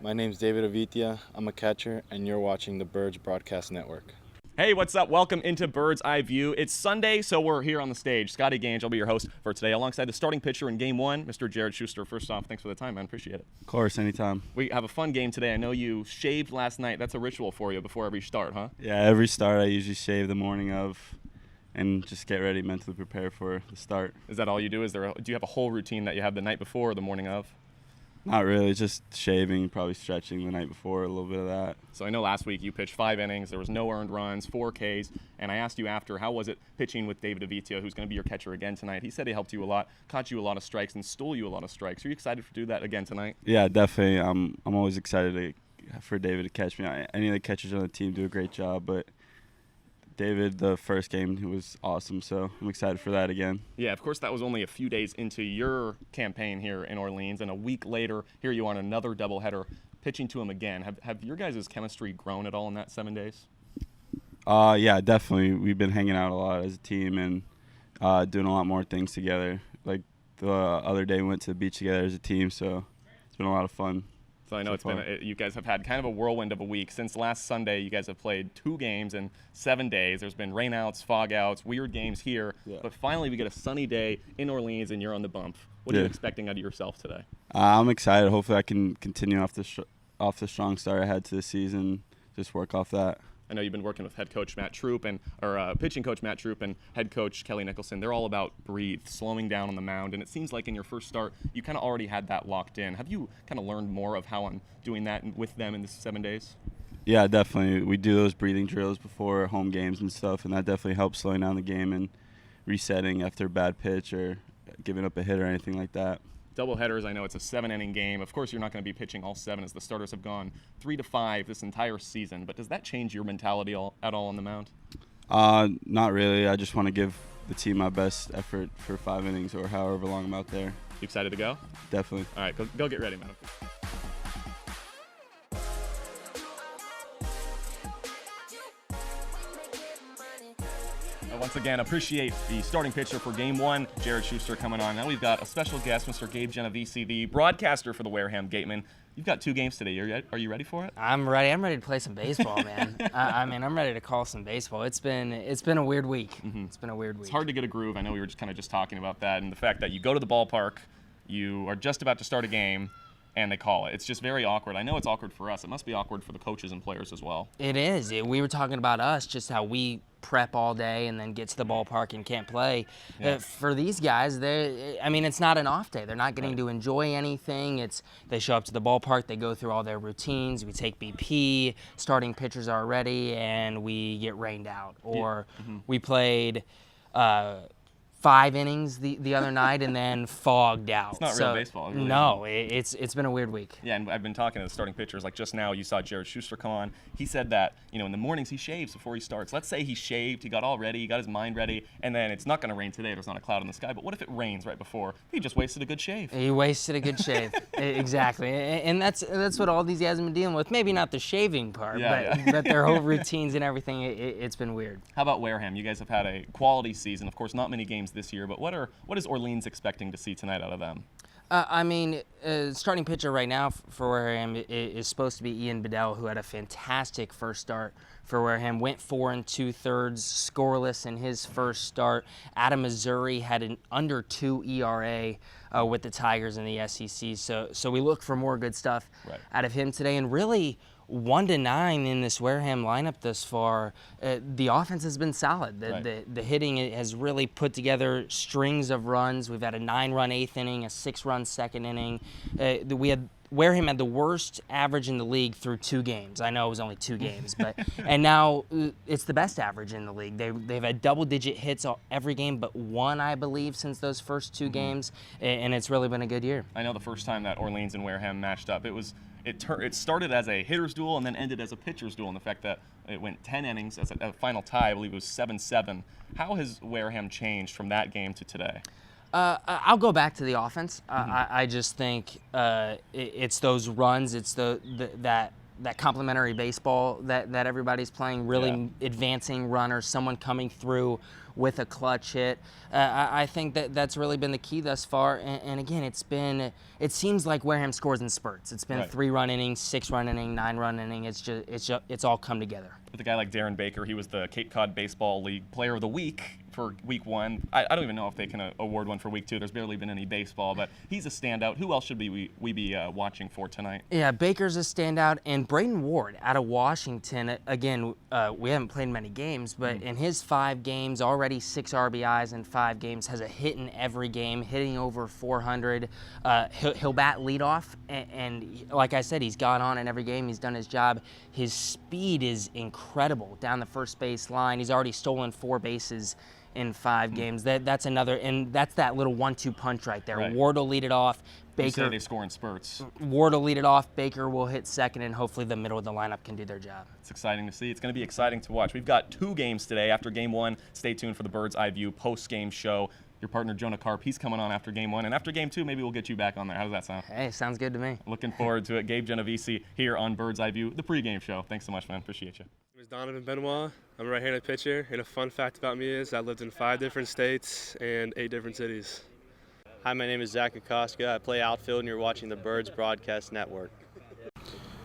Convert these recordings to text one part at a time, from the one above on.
My name's David Avitia. I'm a catcher, and you're watching the Birds Broadcast Network. Hey, what's up? Welcome into Bird's Eye View. It's Sunday, so we're here on the stage. Scotty Gange, I'll be your host for today, alongside the starting pitcher in Game 1, Mr. Jared Shuster. First off, thanks for the time, man. Appreciate it. Of course, anytime. We have a fun game today. I know you shaved last night. That's a ritual for you before every start, huh? Yeah, every start I usually shave the morning of and just get ready, mentally prepare for the start. Is that all you do? Do you have a whole routine that you have the night before or the morning of? Not really, just shaving, probably stretching the night before, a little bit of that. So I know last week you pitched 5 innings. There was no earned runs, 4 Ks. And I asked you after, how was it pitching with David Avitia, who's going to be your catcher again tonight? He said he helped you a lot, caught you a lot of strikes, and stole you a lot of strikes. Are you excited to do that again tonight? Yeah, definitely. I'm always excited for David to catch me. Any of the catchers on the team do a great job, but David, the first game, he was awesome, so I'm excited for that again. Yeah, of course, that was only a few days into your campaign here in Orleans, and a week later, here you are on another doubleheader, pitching to him again. Have your guys' chemistry grown at all in that 7 days? Yeah, definitely. We've been hanging out a lot as a team and doing a lot more things together. Like the other day, we went to the beach together as a team, so it's been a lot of fun. So I know you guys have had kind of a whirlwind of a week. Since last Sunday, you guys have played 2 games in 7 days. There's been rainouts, fogouts, weird games here. Yeah. But finally, we get a sunny day in Orleans, and you're on the bump. What are you expecting out of yourself today? I'm excited. Hopefully, I can continue off the strong start I had to the season, just work off that. I know you've been working with head coach Matt Troupe pitching coach Matt Troupe and head coach Kelly Nicholson. They're all about breathe, slowing down on the mound, and it seems like in your first start, you kind of already had that locked in. Have you kind of learned more of how I'm doing that with them in this 7 days? Yeah, definitely. We do those breathing drills before home games and stuff, and that definitely helps slowing down the game and resetting after a bad pitch or giving up a hit or anything like that. Doubleheaders, I know it's a 7-inning game. Of course, you're not going to be pitching all 7 as the starters have gone 3-5 this entire season. But does that change your mentality at all on the mound? Not really. I just want to give the team my best effort for 5 innings or however long I'm out there. You excited to go? Definitely. All right, go get ready, man. Once again, appreciate the starting pitcher for Game 1, Jared Shuster, coming on. Now we've got a special guest, Mr. Gabe Genovisi, the broadcaster for the Wareham Gatemen. You've got 2 games today. Are you ready for it? I'm ready. I'm ready to play some baseball, man. I'm ready to call some baseball. It's been a weird week. Mm-hmm. It's been a weird week. It's hard to get a groove. I know we were just talking about that, and the fact that you go to the ballpark, you are just about to start a game, and they call it. It's just very awkward. I know it's awkward for us. It must be awkward for the coaches and players as well. It is. We were talking about us, just how we prep all day and then get to the ballpark and can't play. Yeah. For these guys, it's not an off day. They're not getting to enjoy anything. They show up to the ballpark, they go through all their routines. We take BP, starting pitchers are ready, and we get rained out. Or we played 5 innings the other night and then fogged out. It's not real baseball. Really. No, it's been a weird week. Yeah, and I've been talking to the starting pitchers. Like just now, you saw Jared Shuster come on. He said that in the mornings he shaves before he starts. Let's say he shaved, he got all ready, he got his mind ready, and then it's not going to rain today. There's not a cloud in the sky. But what if it rains right before? He just wasted a good shave. He wasted a good shave. Exactly, and that's what all these guys have been dealing with. Maybe not the shaving part, but their whole routines and everything. It's been weird. How about Wareham? You guys have had a quality season. Of course, not many games this year, but what is Orleans expecting to see tonight out of them? Starting pitcher right now for Wareham is supposed to be Ian Bedell, who had a fantastic first start for Wareham. Went 4 2/3 scoreless in his first start. Out of Missouri, had an under 2 ERA with the Tigers in the SEC. So we look for more good stuff out of him today. And really, 1-9 in this Wareham lineup thus far. The offense has been solid. The hitting has really put together strings of runs. We've had a 9-run 8th inning, a 6-run 2nd inning. Wareham had the worst average in the league through 2 games. I know it was only 2 games, and now it's the best average in the league. They've had double-digit hits every game but 1, I believe, since those first 2 games, and it's really been a good year. I know the first time that Orleans and Wareham matched up, it started as a hitter's duel and then ended as a pitcher's duel, and the fact that it went 10 innings as a final tie, I believe it was 7-7. How has Wareham changed from that game to today? I'll go back to the offense. I just think it's those runs. It's that that complementary baseball that everybody's playing, really Yeah. advancing runners, someone coming through with a clutch hit. I think that's really been the key thus far. And again, it seems like Wareham scores in spurts. It's been Right. 3-run inning, 6-run inning, 9-run inning. It's all come together. With a guy like Darren Baker, he was the Cape Cod Baseball League Player of the Week for Week 1. I don't even know if they can award one for Week 2. There's barely been any baseball, but he's a standout. Who else should we be watching for tonight? Yeah, Baker's a standout, and Braden Ward out of Washington. Again, we haven't played many games, but in his 5 games, already 6 RBIs in 5 games, has a hit in every game, hitting over 400. He'll bat leadoff, and like I said, he's gone on in every game. He's done his job. His speed is incredible down the first base line. He's already stolen 4 bases in 5 games. That's another, and that's that little 1-2 punch right there. Right. Ward will lead it off. You say Baker, they score in spurts. Ward will lead it off. Baker will hit second, and hopefully the middle of the lineup can do their job. It's exciting to see. It's going to be exciting to watch. We've got 2 games today. After Game 1, stay tuned for the Bird's Eye View post-game show. Your partner, Jonah Karp, he's coming on after Game 1. And after Game 2, maybe we'll get you back on there. How does that sound? Hey, sounds good to me. Looking forward to it. Gabe Genovisi here on Bird's Eye View, the pregame show. Thanks so much, man. Appreciate you. My name is Donovan Benoit. I'm a right-handed pitcher, and a fun fact about me is I lived in 5 different states and 8 different cities. Hi, my name is Zach Akoska. I play outfield, and you're watching the Birds Broadcast Network.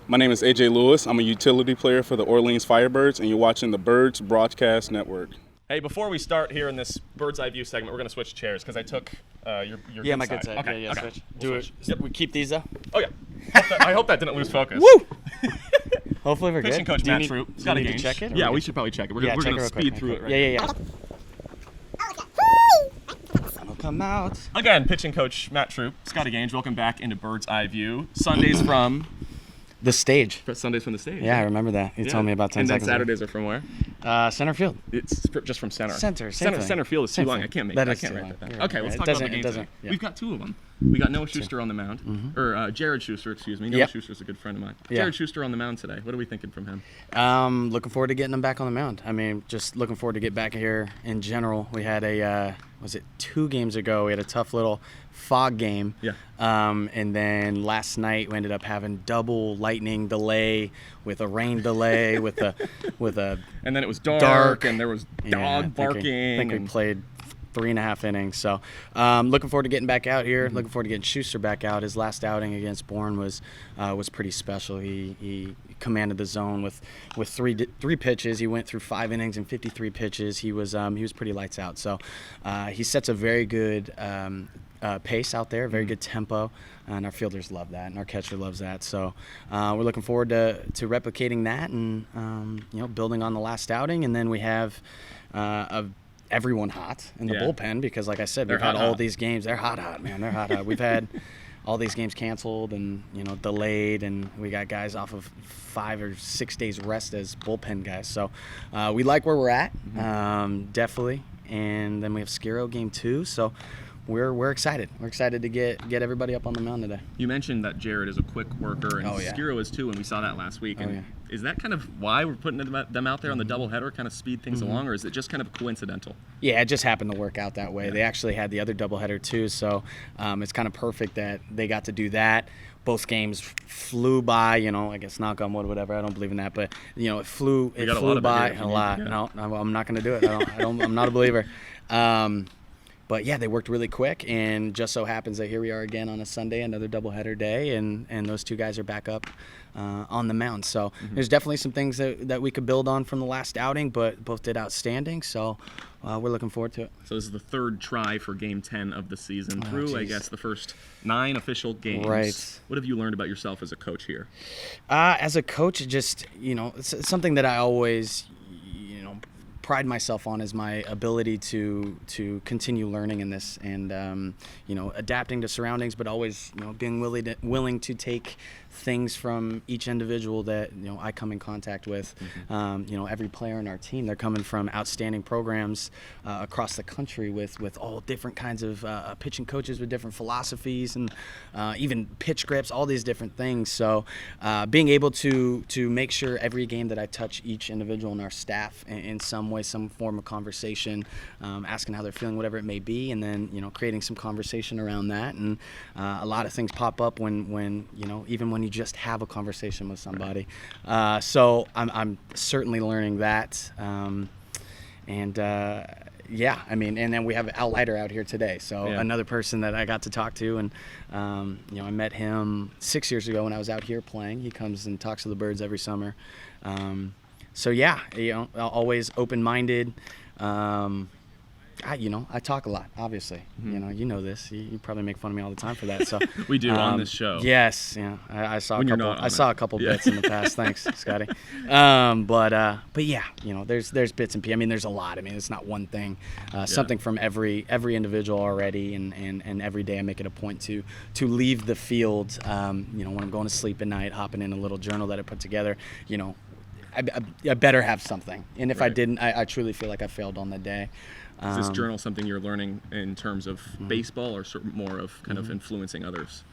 My name is AJ Lewis. I'm a utility player for the Orleans Firebirds, and you're watching the Birds Broadcast Network. Hey, before we start here in this Bird's Eye View segment, we're going to switch chairs because I took your Yeah, good my good side. Okay, Yeah, okay. switch. We'll Do it. switch. Yep. We keep these though. Oh, yeah. I hope that didn't lose focus. Woo! Hopefully we're Pitching good. coach Do you Matt need- Troupe. do you Scotty need to Gange. check it, or Yeah, we we good? should probably check it. We're Yeah, going check to it real speed quick. through it right Yeah. It'll come out. Again, pitching coach Matt Troupe, Scotty Gange, welcome back into Bird's Eye View. Sundays from The stage. the stage. Yeah, I remember that. You told me about 10 and seconds then ago. Saturdays are from where? Center field. It's just from center. Center, same thing. Center field is Same too long. thing. I can't make That it. I is can't too write long. that down. You're Okay, right. let's It talk about the doesn't- game it doesn't- today. yeah. We've got 2 of them. We got Noah Shuster on the mound, or Jared Shuster, excuse me. Noah Yep. Shuster's a good friend of mine. Yeah. Jared Shuster on the mound today. What are we thinking from him? Looking forward to getting them back on the mound. I mean, just looking forward to get back here in general. We had was it 2 games ago? We had a tough little fog game. Yeah. And then last night we ended up having double lightning delay with a rain delay with a And then it was dark, Dark. and there was yeah, dog barking. I think we and- played 3.5 innings. So looking forward to getting back out here. Looking forward to getting Schuster back out. His last outing against Bourne was pretty special. He commanded the zone with 3 pitches. He went through 5 innings and 53 pitches. He was pretty lights out. So he sets a very good pace out there, very good tempo, and our fielders love that, and our catcher loves that. So we're looking forward to replicating that and building on the last outing. And then we have everyone hot in the Yeah. bullpen because, like I said, They're we've had hot, all hot. these games. They're hot, man. They're hot. We've had all these games canceled and delayed, and we got guys off of 5 or 6 days rest as bullpen guys. So we like where we're at, definitely. And then we have Skiro game 2. So we're excited. We're excited to get everybody up on the mound today. You mentioned that Jared is a quick worker, and Oh, yeah. Skiro is too, and we saw that last week. And yeah. is that kind of why we're putting them out there on the doubleheader, kind of speed things along, or is it just kind of coincidental? Yeah, it just happened to work out that way. They actually had the other doubleheader too, so it's kind of perfect that they got to do that. Both games flew by, I guess knock on wood, whatever. I don't believe in that, but it flew got a lot of it by here if you a need lot. to, yeah. No, I'm not going to do it. I'm not a believer. But yeah, they worked really quick, and just so happens that here we are again on a Sunday, another doubleheader day, and those 2 guys are back up on the mound. So there's definitely some things that we could build on from the last outing, but both did outstanding. So we're looking forward to it. So this is the 3rd try for Game 10 of the season through, I geez. guess, the first 9 official games. Right. What have you learned about yourself as a coach here? As a coach, just it's something that I always pride myself on is my ability to continue learning in this and adapting to surroundings, but always being willing to take things from each individual that I come in contact with. Every player in our team, they're coming from outstanding programs across the country with all different kinds of pitching coaches with different philosophies and even pitch grips, all these different things. So being able to make sure every game that I touch each individual in our staff in some way, some form of conversation, asking how they're feeling, whatever it may be, and then creating some conversation around that. And a lot of things pop up when even when when you just have a conversation with somebody. So I'm certainly learning that. Yeah, I mean, and then we have Al Leiter out here today. So another person that I got to talk to, and I met him 6 years ago when I was out here playing. He comes and talks to the Birds every summer. So yeah, always open-minded. I talk a lot, obviously. Mm-hmm. You know this. You probably make fun of me all the time for that. So We do on this show. Yes, yeah. I saw When a you're couple. not on I saw a couple bits in the past. Thanks, Scotty. But yeah, there's bits and pieces. I mean, there's a lot. I mean, it's not one thing. Something from every individual already, and every day I make it a point to leave the field. When I'm going to sleep at night, hopping in a little journal that I put together. I better have something. And if I didn't, I truly feel like I failed on the day. Is this journal something you're learning in terms of baseball, or more of kind of influencing others?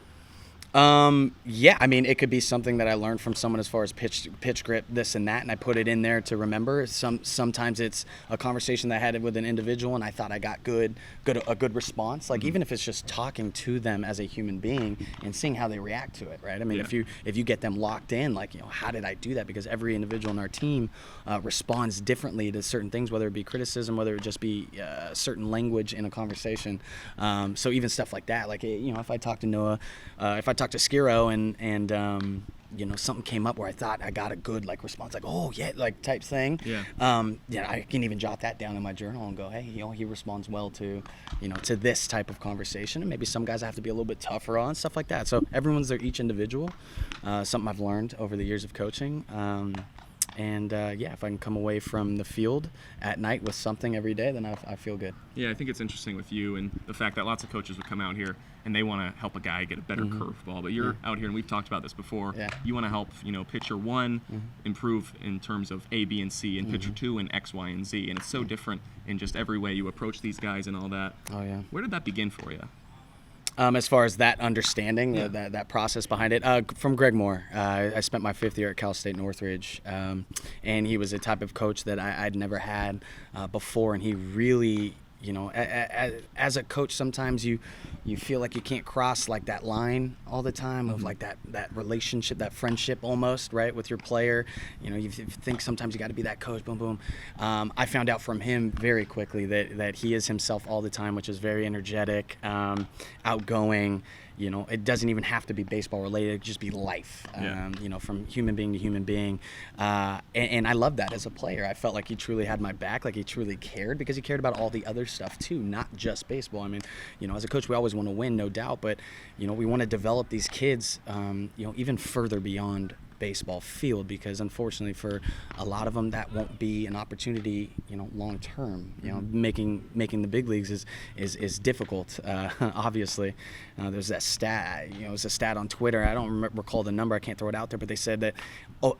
Yeah, I mean, it could be something that I learned from someone as far as pitch grip, this and that, and I put it in there to remember. Sometimes it's a conversation that I had with an individual, and I thought I got a good response. Like even if it's just talking to them as a human being and seeing how they react to it, right? I mean, if you get them locked in, like how did I do that? Because every individual in our team responds differently to certain things, whether it be criticism, whether it just be certain language in a conversation. So even stuff like that, like if I talk to Noah, if I talk to Skiro and something came up where I thought I got a good response, like oh yeah, type thing. I can even jot that down in my journal and go, hey, he responds well to to this type of conversation, and maybe some guys I have to be a little bit tougher on, stuff like that. So everyone's each individual. Something I've learned over the years of coaching. If I can come away from the field at night with something every day, then I feel good. Yeah, I think it's interesting with you and the fact that lots of coaches would come out here and they want to help a guy get a better curveball. But you're out here, and we've talked about this before. Yeah. You want to help, pitcher one improve in terms of A, B, and C, and pitcher two in X, Y, and Z. And it's so different in just every way you approach these guys and all that. Oh yeah. Where did that begin for you? As far as that understanding, that process behind it, from Greg Moore. I spent my 5th year at Cal State Northridge, and he was a type of coach that I'd never had before, and he really, as a coach, sometimes you feel like you can't cross that line all the time of that relationship, that friendship almost, right, with your player. You think sometimes you got to be that coach, boom, boom. I found out from him very quickly that he is himself all the time, which is very energetic, outgoing. It doesn't even have to be baseball related. It could just be life, from human being to human being. And I love that as a player. I felt like he truly had my back, like he truly cared, because he cared about all the other stuff too, not just baseball. I mean, as a coach, we always want to win, no doubt, but, we want to develop these kids, even further beyond baseball field, because unfortunately for a lot of them that won't be an opportunity long term. Making the big leagues is difficult, obviously. There's that stat, it's a stat on Twitter, I don't recall the number, I can't throw it out there, but they said that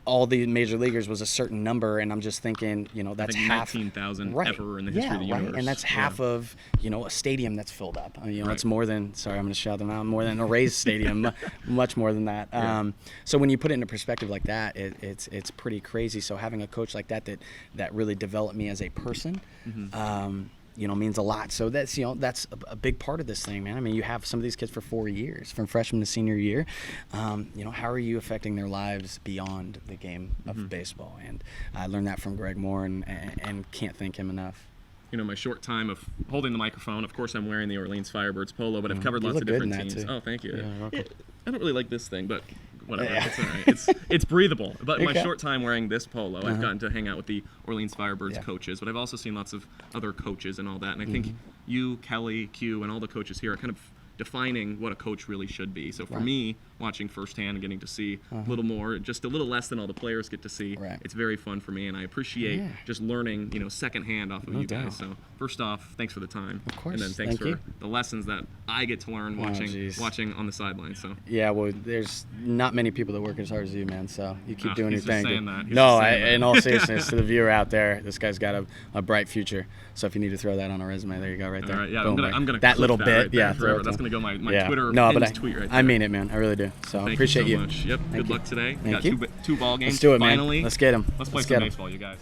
all the major leaguers was a certain number, and I'm just thinking that's half 19,000 ever in the history of the universe. And that's half of a stadium that's filled up. It's more than, sorry, I'm going to shout them out, more than a Rays stadium, much more than that. So when you put it into perspective like that, it's pretty crazy. So having a coach like that really developed me as a person, means a lot. So that's a big part of this thing, man. I mean, you have some of these kids for 4 years, from freshman to senior year. How are you affecting their lives beyond the game of baseball? And I learned that from Greg Moore, and can't thank him enough. My short time of holding the microphone, of course I'm wearing the Orleans Firebirds polo, but I've covered lots of different teams. Too. Oh, thank you. Yeah, I don't really like this thing, but whatever. Yeah. It's all right. It's breathable. But in my short time wearing this polo, I've gotten to hang out with the Orleans Firebirds coaches, but I've also seen lots of other coaches and all that. And I think you, Kelly, Q, and all the coaches here are kind of defining what a coach really should be. So for me, watching firsthand and getting to see a little more, just a little less than all the players get to see, it's very fun for me, and I appreciate just learning, secondhand off of you guys. So first off, thanks for the time. Of course. And then thanks for the lessons that I get to learn watching on the sidelines. So yeah, well, there's not many people that work as hard as you, man. So you keep doing your thing. In all seriousness, to the viewer out there, this guy's got a bright future. So if you need to throw that on a resume, there you go, right there. All right, yeah, boom, I'm gonna that little that bit, right there forever. That's gonna go my Twitter tweet right there. I mean it, man. I really do. So Thank appreciate you you. So much. Yep. Good luck today. Thank we you. got two ball games. Let's do it, finally. man. Let's get them. Let's play some baseball, you guys.